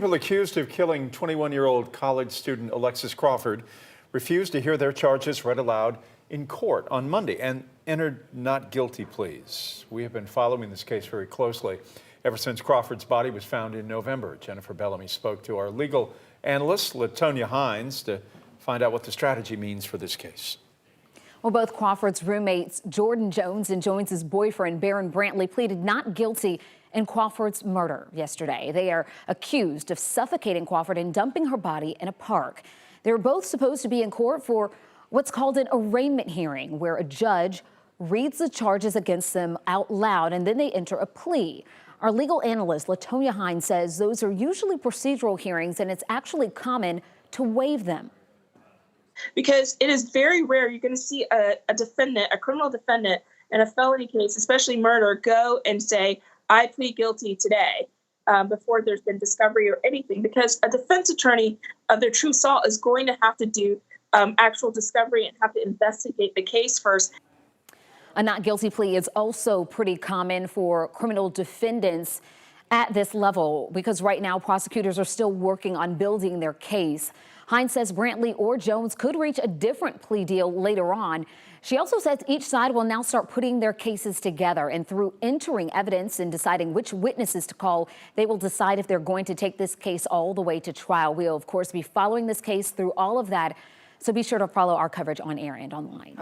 People accused of killing 21-year-old college student Alexis Crawford refused to hear their charges read aloud in court on Monday and entered not guilty pleas. We have been following this case very closely ever since Crawford's body was found in November. Jennifer Bellamy spoke to our legal analyst, LaTonya Hines, to find out what the strategy means for this case. Well, both Crawford's roommates, Jordan Jones and Jones's boyfriend, Barron Brantley, pleaded not guilty in Crawford's murder yesterday. They are accused of suffocating Crawford and dumping her body in a park. They were both supposed to be in court for what's called an arraignment hearing, where a judge reads the charges against them out loud and then they enter a plea. Our legal analyst, LaTonya Hines, says those are usually procedural hearings and it's actually common to waive them. Because it is very rare you're going to see a defendant, a criminal defendant in a felony case, especially murder, go and say, I plead guilty today before there's been discovery or anything, because a defense attorney of their true salt is going to have to do actual discovery and have to investigate the case first. A not guilty plea is also pretty common for criminal defendants at this level because right now prosecutors are still working on building their case. Hines says Brantley or Jones could reach a different plea deal later on. She also says each side will now start putting their cases together, and through entering evidence and deciding which witnesses to call, they will decide if they're going to take this case all the way to trial. We'll, of course, be following this case through all of that, so be sure to follow our coverage on air and online.